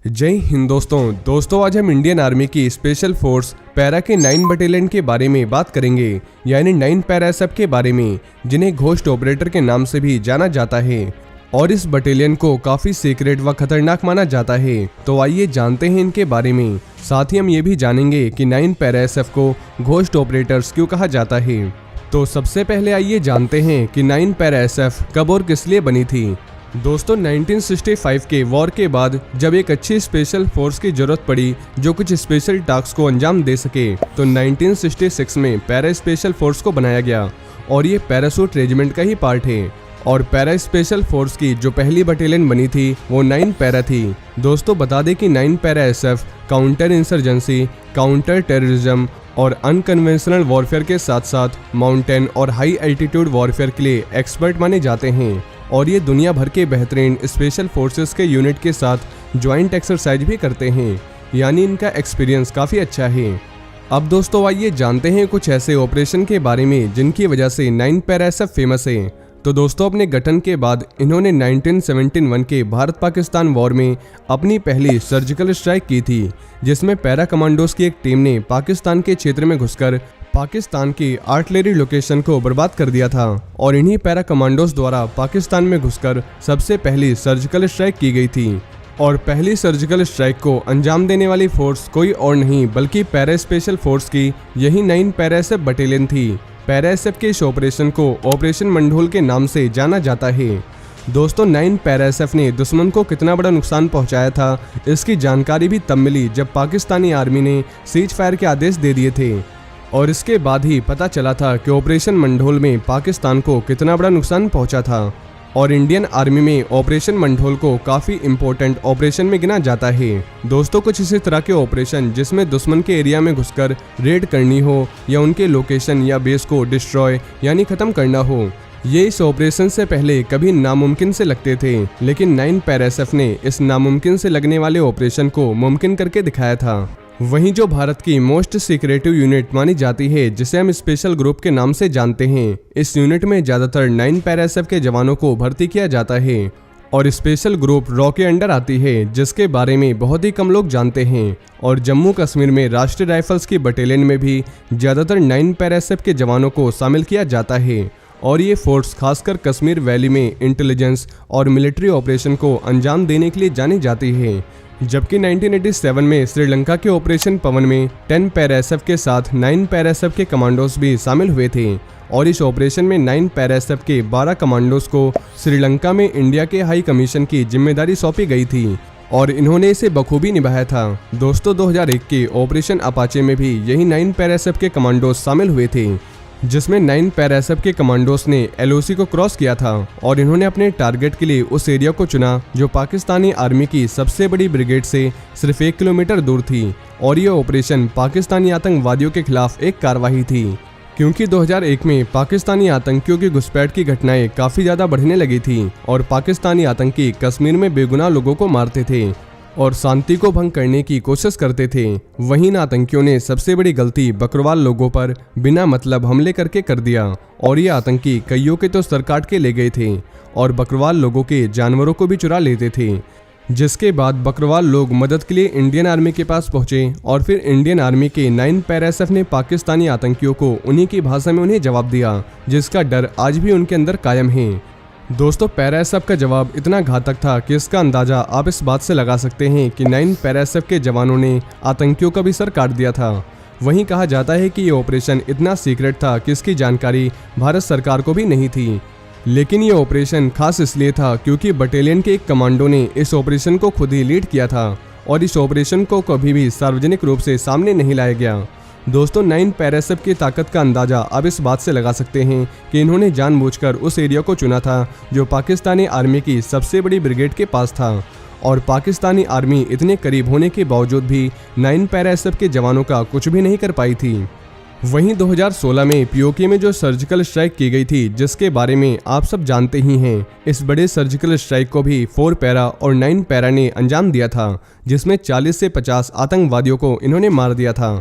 जय हिंद दोस्तों आज हम इंडियन आर्मी की स्पेशल फोर्स पैरा के 9 बटालियन के बारे में बात करेंगे, यानी 9 पैरा एसएफ के बारे में, जिन्हें घोस्ट ऑपरेटर के नाम से भी जाना जाता है। और इस बटालियन को काफी सीक्रेट व खतरनाक माना जाता है। तो आइए जानते हैं इनके बारे में। साथ ही हम ये भी जानेंगे कि 9 पैरा एसएफ को घोस्ट ऑपरेटर्स क्यों कहा जाता है। तो सबसे पहले आइए जानते हैं कि 9 पैरा एसएफ कब और किस लिए बनी थी। दोस्तों 1965 के वॉर के बाद जब एक अच्छी स्पेशल फोर्स की जरूरत पड़ी जो कुछ स्पेशल टास्क को अंजाम दे सके, तो 1966 में पैरा स्पेशल फोर्स को बनाया गया और ये पैरासूट रेजिमेंट का ही पार्ट है। और पैरा स्पेशल फोर्स की जो पहली बटालियन बनी थी वो 9 पैरा थी। दोस्तों बता दें कि 9 para SF counter insurgency, counter terrorism और अनकन्वेंशनल वॉरफेयर के साथ साथ माउंटेन और हाई एल्टीट्यूड वॉरफेयर के लिए एक्सपर्ट माने जाते हैं। और ये दुनिया भर के बेहतरीन स्पेशल फोर्सेस के यूनिट के साथ ज्वाइंट एक्सरसाइज भी करते हैं, यानी इनका एक्सपीरियंस काफ़ी अच्छा है। अब दोस्तों आइए जानते हैं कुछ ऐसे ऑपरेशन के बारे में जिनकी वजह से 9 पैरा एसएफ फेमस है। तो दोस्तों अपने गठन के बाद इन्होंने 1971 के भारत पाकिस्तान वॉर में अपनी पहली सर्जिकल स्ट्राइक की थी, जिसमें पैरा कमांडोज की एक टीम ने पाकिस्तान के क्षेत्र में घुसकर पाकिस्तान की आर्टिलरी लोकेशन को बर्बाद कर दिया था। और इन्हीं पैरा कमांडोज द्वारा पाकिस्तान में घुसकर सबसे पहली सर्जिकल स्ट्राइक की गई थी। और पहली सर्जिकल स्ट्राइक को अंजाम देने वाली फोर्स कोई और नहीं बल्कि पैरा स्पेशल फोर्स की यही 9 पैरा एसएफ बटालियन थी। पैरा एसएफ के इस ऑपरेशन को ऑपरेशन मंढोल के नाम से जाना जाता है। दोस्तों 9 पैरा एसएफ ने दुश्मन को कितना बड़ा नुकसान पहुंचाया था, इसकी जानकारी भी तब मिली जब पाकिस्तानी आर्मी ने सीज फायर के आदेश दे दिए थे। और इसके बाद ही पता चला था कि ऑपरेशन मंढोल में पाकिस्तान को कितना बड़ा नुकसान पहुंचा था। और इंडियन आर्मी में ऑपरेशन मंढोल को काफ़ी इम्पोर्टेंट ऑपरेशन में गिना जाता है। दोस्तों कुछ इसी तरह के ऑपरेशन जिसमें दुश्मन के एरिया में घुसकर रेड करनी हो या उनके लोकेशन या बेस को डिस्ट्रॉय यानी ख़त्म करना हो, ये इस ऑपरेशन से पहले कभी नामुमकिन से लगते थे, लेकिन 9 पैरा एसएफ ने इस नामुमकिन से लगने वाले ऑपरेशन को मुमकिन करके दिखाया था। वहीं जो भारत की मोस्ट सीक्रेटिव यूनिट मानी जाती है, जिसे हम स्पेशल ग्रुप के नाम से जानते हैं, इस यूनिट में ज़्यादातर 9 पैरा एसएफ के जवानों को भर्ती किया जाता है। और स्पेशल ग्रुप रॉ के अंडर आती है, जिसके बारे में बहुत ही कम लोग जानते हैं। और जम्मू कश्मीर में राष्ट्रीय राइफल्स की बटालियन में भी ज़्यादातर 9 पैरा एसएफ के जवानों को शामिल किया जाता है। और ये फोर्स खासकर कश्मीर वैली में इंटेलिजेंस और मिलिट्री ऑपरेशन को अंजाम देने के लिए जानी जाती है। जबकि 1987 में श्रीलंका के ऑपरेशन पवन में 10 पैरा एसएफ के साथ 9 पैरा एसएफ के कमांडोज भी शामिल हुए थे। और इस ऑपरेशन में 9 पैरा एसएफ के 12 कमांडोज को श्रीलंका में इंडिया के हाई कमीशन की जिम्मेदारी सौंपी गई थी और इन्होंने इसे बखूबी निभाया था। दोस्तों 2001 के ऑपरेशन अपाचे में भी यही 9 पैरा एसएफ के कमांडोज शामिल हुए थे, जिसमें 9 पैरा एसएफ के कमांडोज ने एलओसी को क्रॉस किया था और इन्होंने अपने टारगेट के लिए उस एरिया को चुना जो पाकिस्तानी आर्मी की सबसे बड़ी ब्रिगेड से सिर्फ 1 किलोमीटर दूर थी। और ये ऑपरेशन पाकिस्तानी आतंकवादियों के खिलाफ एक कार्रवाई थी, क्योंकि 2001 में पाकिस्तानी आतंकियों की घुसपैठ की घटनाएं काफ़ी ज़्यादा बढ़ने लगी थी और पाकिस्तानी आतंकी कश्मीर में बेगुनाह लोगों को मारते थे और शांति को भंग करने की कोशिश करते थे। वहीं इन आतंकियों ने सबसे बड़ी गलती बकरवाल लोगों पर बिना मतलब हमले करके कर दिया और ये आतंकी कईयों के तो सर काट के ले गए थे और बकरवाल लोगों के जानवरों को भी चुरा लेते थे। जिसके बाद बकरवाल लोग मदद के लिए इंडियन आर्मी के पास पहुंचे और फिर इंडियन आर्मी के 9 पैरा एसएफ ने पाकिस्तानी आतंकियों को उन्हीं की भाषा में उन्हें जवाब दिया, जिसका डर आज भी उनके अंदर कायम है। दोस्तों पैरा एसएफ का जवाब इतना घातक था कि इसका अंदाज़ा आप इस बात से लगा सकते हैं कि 9 पैरा एसएफ के जवानों ने आतंकियों का भी सर काट दिया था। वहीं कहा जाता है कि ये ऑपरेशन इतना सीक्रेट था कि इसकी जानकारी भारत सरकार को भी नहीं थी। लेकिन ये ऑपरेशन खास इसलिए था क्योंकि बटालियन के एक कमांडो ने इस ऑपरेशन को खुद ही लीड किया था और इस ऑपरेशन को कभी भी सार्वजनिक रूप से सामने नहीं लाया गया। दोस्तों 9 पैरा एसएफ की ताकत का अंदाज़ा आप इस बात से लगा सकते हैं कि इन्होंने जानबूझकर उस एरिया को चुना था जो पाकिस्तानी आर्मी की सबसे बड़ी ब्रिगेड के पास था। और पाकिस्तानी आर्मी इतने करीब होने के बावजूद भी 9 पैरा एसएफ के जवानों का कुछ भी नहीं कर पाई थी। वहीं 2016 में पीओके में जो सर्जिकल स्ट्राइक की गई थी, जिसके बारे में आप सब जानते ही हैं, इस बड़े सर्जिकल स्ट्राइक को भी 4 पैरा और 9 पैरा ने अंजाम दिया था, जिसमें 40 से 50 आतंकवादियों को इन्होंने मार दिया था।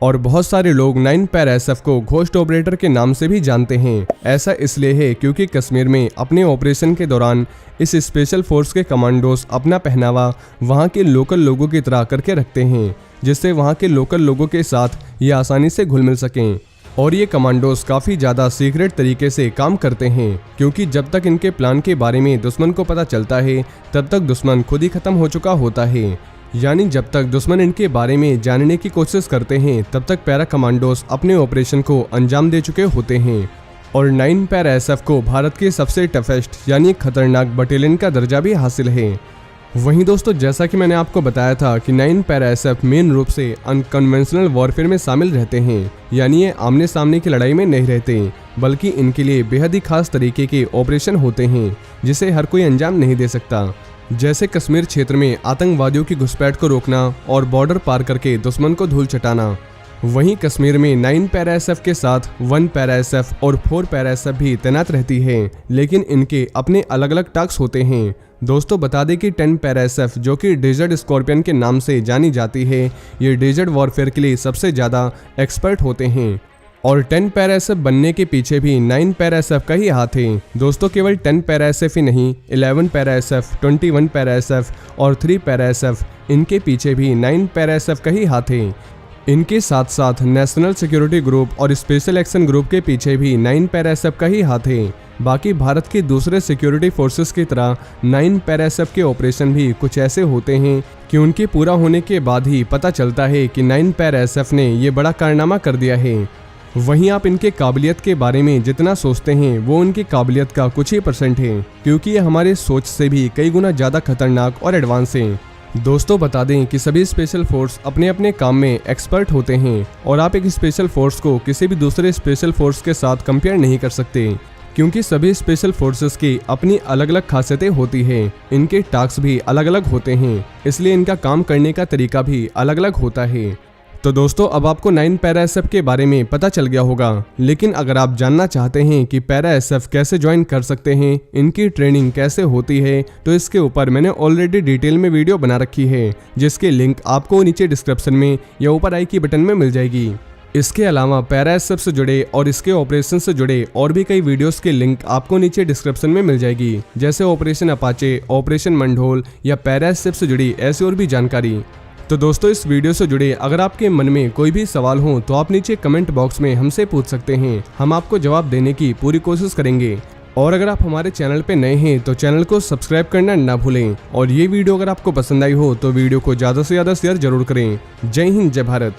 और बहुत सारे लोग 9 पैरा एसएफ को घोस्ट ऑपरेटर के नाम से भी जानते हैं। ऐसा इसलिए है क्योंकि कश्मीर में अपने ऑपरेशन के दौरान इस स्पेशल फोर्स के कमांडोज अपना पहनावा वहां के लोकल लोगों की तरह करके रखते हैं, जिससे वहां के लोकल लोगों के साथ ये आसानी से घुल मिल सकें। और ये कमांडोज काफ़ी ज़्यादा सीक्रेट तरीके से काम करते हैं, क्योंकि जब तक इनके प्लान के बारे में दुश्मन को पता चलता है तब तक दुश्मन खुद ही ख़त्म हो चुका होता है। यानी जब तक दुश्मन इनके बारे में जानने की कोशिश करते हैं तब तक पैरा कमांडोज अपने ऑपरेशन को अंजाम दे चुके होते हैं। और 9 पैरा एसएफ को भारत के सबसे टफेस्ट यानी खतरनाक बटालियन का दर्जा भी हासिल है। वहीं दोस्तों, जैसा कि मैंने आपको बताया था कि 9 पैरा एसएफ मेन रूप से अनकन्वेंशनल वॉरफेयर में शामिल रहते हैं, यानी ये आमने सामने की लड़ाई में नहीं रहते, बल्कि इनके लिए बेहद ही खास तरीके के ऑपरेशन होते हैं जिसे हर कोई अंजाम नहीं दे सकता। जैसे कश्मीर क्षेत्र में आतंकवादियों की घुसपैठ को रोकना और बॉर्डर पार करके दुश्मन को धूल चटाना। वहीं कश्मीर में 9 पैरा एसएफ के साथ 1 पैरा एसएफ और 4 पैरा एसएफ भी तैनात रहती है, लेकिन इनके अपने अलग अलग टास्क होते हैं। दोस्तों बता दें कि 10 पैरा एसएफ जो कि डेजर्ट स्कॉर्पियन के नाम से जानी जाती है, ये डेजर्ट वॉरफेयर के लिए सबसे ज़्यादा एक्सपर्ट होते हैं। और 10 पैरा एसएफ बनने के पीछे भी 9 पैरा एसएफ का ही हाथ है। दोस्तों केवल 10 पैरा एसएफ ही नहीं, 11 पैरा एसएफ, 21 पैरा एसएफ और 3 पैरा एसएफ, इनके पीछे भी 9 पैरा एसएफ का ही हाथ है। इनके साथ साथ नेशनल सिक्योरिटी ग्रुप और स्पेशल एक्शन ग्रुप के पीछे भी 9 पैरा एसएफ का ही हाथ है। बाकी भारत के दूसरे सिक्योरिटी फोर्सेस की तरह 9 पैरा एसएफ के ऑपरेशन भी कुछ ऐसे होते हैं कि उनके पूरा होने के बाद ही पता चलता है कि 9 पैरा एसएफ ने ये बड़ा कारनामा कर दिया है। वहीं आप इनके काबिलियत के बारे में जितना सोचते हैं वो उनकी काबिलियत का कुछ ही % है, क्योंकि ये हमारे सोच से भी कई गुना ज़्यादा खतरनाक और एडवांस हैं। दोस्तों बता दें कि सभी स्पेशल फोर्स अपने अपने काम में एक्सपर्ट होते हैं और आप एक स्पेशल फोर्स को किसी भी दूसरे स्पेशल फोर्स के साथ कंपेयर नहीं कर सकते, क्योंकि सभी स्पेशल फोर्सेस की अपनी अलग अलग खासियतें होती हैं। इनके टास्क भी अलग अलग होते हैं, इसलिए इनका काम करने का तरीका भी अलग अलग होता है। तो दोस्तों अब आपको 9 पैरा एसएफ के बारे में पता चल गया होगा, लेकिन अगर आप जानना चाहते हैं कि पैरा एसएफ कैसे ज्वाइन कर सकते हैं, इनकी ट्रेनिंग कैसे होती है, तो इसके ऊपर मैंने ऑलरेडी डिटेल में वीडियो बना रखी है, जिसके लिंक आपको नीचे डिस्क्रिप्शन में या ऊपर आई की बटन में मिल जाएगी। इसके अलावा पैरा एसएफ से जुड़े और इसके ऑपरेशन से जुड़े और भी कई वीडियोस के लिंक आपको नीचे डिस्क्रिप्शन में मिल जाएगी, जैसे ऑपरेशन अपाचे, ऑपरेशन मंढोल या पैरा एसएफ से जुड़ी ऐसी और भी जानकारी। तो दोस्तों इस वीडियो से जुड़े अगर आपके मन में कोई भी सवाल हो तो आप नीचे कमेंट बॉक्स में हमसे पूछ सकते हैं, हम आपको जवाब देने की पूरी कोशिश करेंगे। और अगर आप हमारे चैनल पे नए हैं तो चैनल को सब्सक्राइब करना ना भूलें, और ये वीडियो अगर आपको पसंद आई हो तो वीडियो को ज़्यादा से ज़्यादा शेयर जरूर करें। जय हिंद, जय भारत।